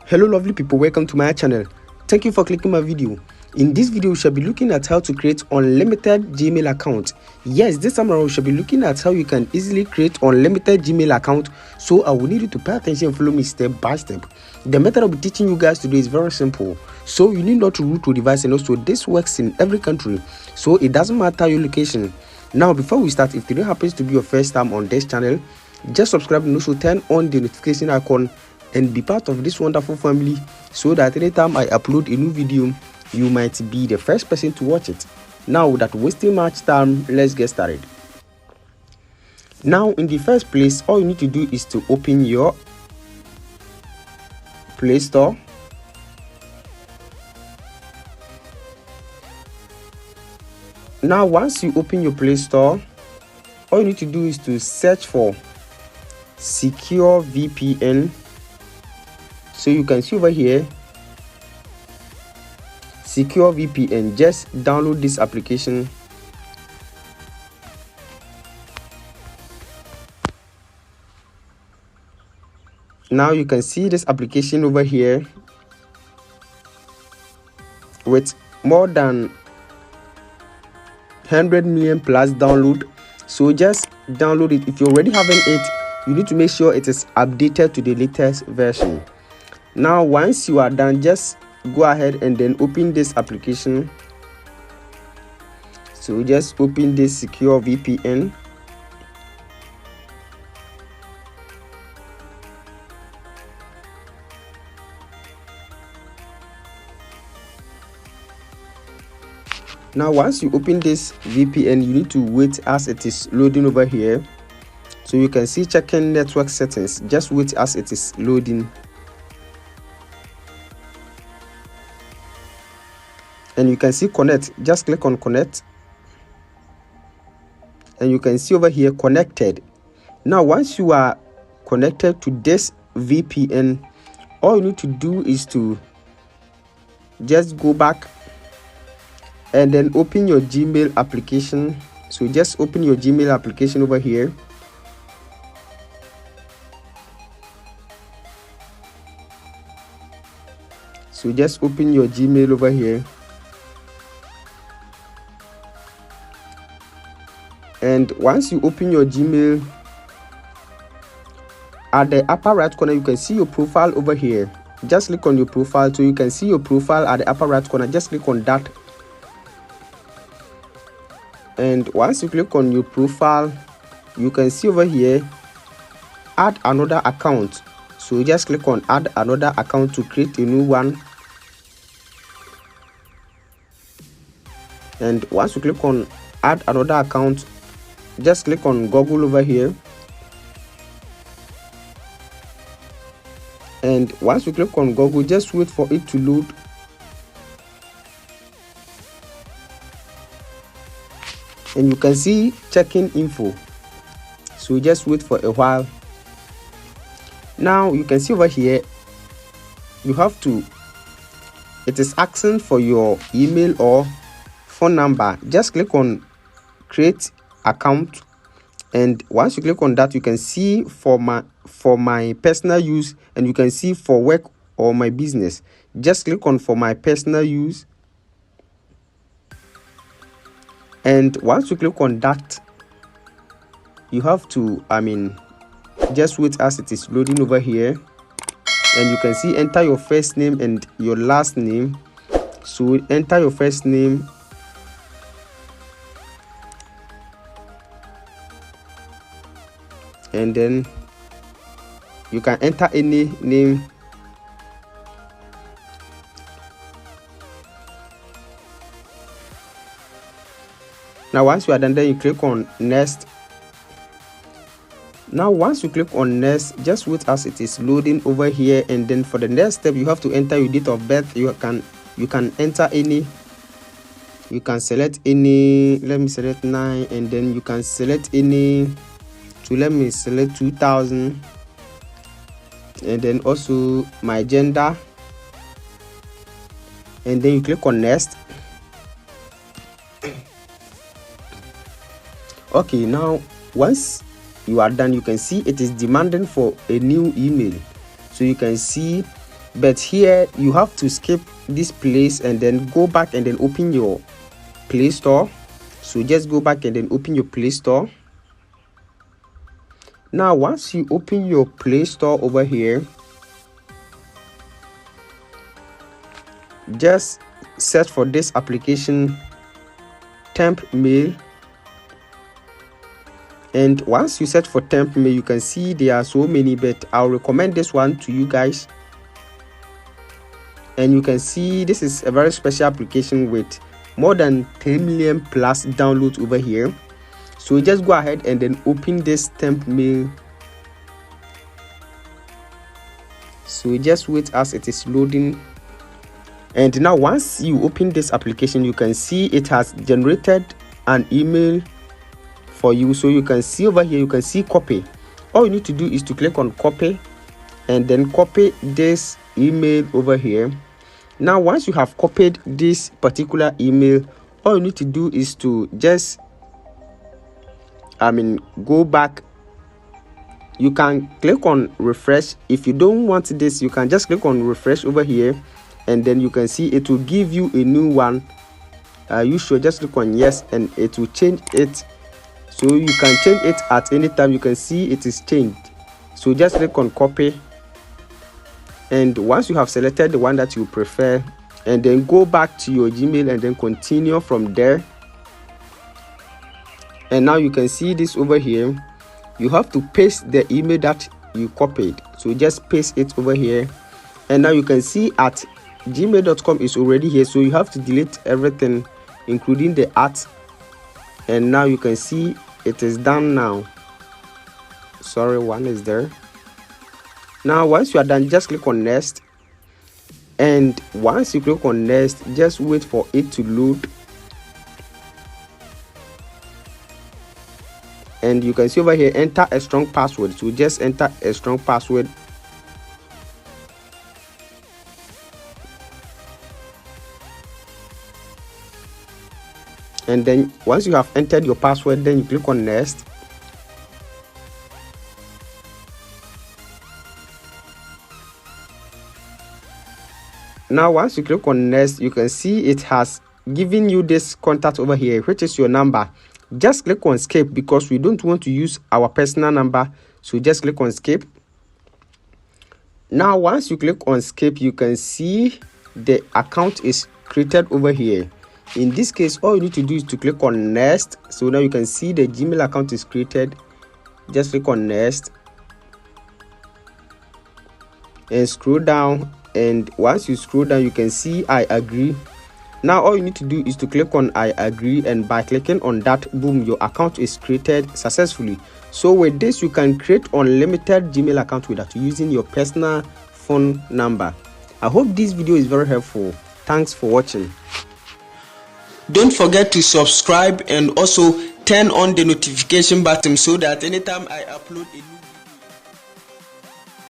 Hello lovely people, welcome to my channel. Thank you for clicking my video. In this video we shall be looking at how to create unlimited Gmail account. Yes, this time around we shall be looking at how you can easily create unlimited Gmail account. So I will need you to pay attention and follow me step by step. The method I'll be teaching you guys today is very simple. So you need not to root to device, and also this works in every country. So it doesn't matter your location. Now before we start, if today happens to be your first time on this channel, just subscribe and also turn on the notification icon and be part of this wonderful family, so that anytime I upload a new video you might be the first person to watch it. Now without wasting much time, let's get started. Now in the first place, all you need to do is to open your Play Store. Now once you open your Play Store, all you need to do is to search for Secure VPN. So you can see over here, Secure VPN. Just download this application. Now you can see this application over here with more than 100 million plus download. So just download it. If you already having it, you need to make sure it is updated to the latest version. Now once you are done, just go ahead and then open this application. So just open this Secure VPN. Now once you open this VPN, you need to wait as it is loading over here. So you can see checking network settings. Just wait as it is loading. And you can see connect. Just click on connect, and you can see over here connected. Now once you are connected to this VPN, all you need to do is to just go back and then open your Gmail application. So just open your Gmail application over here. So just open your Gmail over here. And once you open your Gmail, at the upper right corner you can see your profile over here. Just click on your profile. So you can see your profile at the upper right corner. Just click on that. And once you click on your profile, you can see over here add another account. So just click on add another account to create a new one. And once you click on add another account, just click on Google over here. And once you click on Google, just wait for it to load. And you can see checking info. So just wait for a while. Now you can see over here, you have to, it is asking for your email or phone number. Just click on create account, and once you click on that, you can see for my personal use, and you can see for work or my business. Just click on for my personal use, and once you click on that, you have to just wait as it is loading over here. And you can see enter your first name and your last name. So enter your first name, and then you can enter any name. Now once you are done, then you click on next. Now once you click on next, just wait as it is loading over here. And then for the next step, you have to enter your date of birth. You can enter any, you can select any. Let me select 9, and then you can select any. So let me select 2000, and then also my gender, and then you click on next. Okay, now once you are done, you can see it is demanding for a new email. So you can see but here you have to skip this place and then go back and then open your Play Store. So just go back and then open your Play Store. Now once you open your Play Store over here, just search for this application, Temp Mail. And once you search for Temp Mail, you can see there are so many, but I'll recommend this one to you guys. And you can see this is a very special application with more than 10 million plus downloads over here. So just go ahead and then open this Temp Mail. So just wait as it is loading. And now once you open this application, you can see it has generated an email for you. So you can see over here, you can see copy. All you need to do is to click on copy and then copy this email over here. Now once you have copied this particular email, all you need to do is to just go back. You can click on refresh. If you don't want this, you can just click on refresh over here, and then you can see it will give you a new one. You should just click on yes, and it will change it. So you can change it at any time. You can see it is changed. So just click on copy, and once you have selected the one that you prefer, and then go back to your Gmail and then continue from there. And now you can see this over here. You have to paste the email that you copied. So just paste it over here, and now you can see at gmail.com is already here. So you have to delete everything, including the @ and now you can see it is done now. Sorry, one is there. Now once you are done, just click on next, and once you click on next, just wait for it to load. And you can see over here, enter a strong password. So just enter a strong password. And then once you have entered your password, then you click on next. Now once you click on next, you can see it has given you this contact over here, which is your number. Just click on skip because we don't want to use our personal number. So just click on skip. Now once you click on skip, you can see the account is created over here. In this case, all you need to do is to click on next. So now you can see the Gmail account is created. Just click on next and scroll down, and once you scroll down, you can see I agree. Now all you need to do is to click on I agree, and by clicking on that, boom, your account is created successfully. So with this, you can create unlimited Gmail account without using your personal phone number. I hope this video is very helpful. Thanks for watching. Don't forget to subscribe and also turn on the notification button so that anytime I upload a new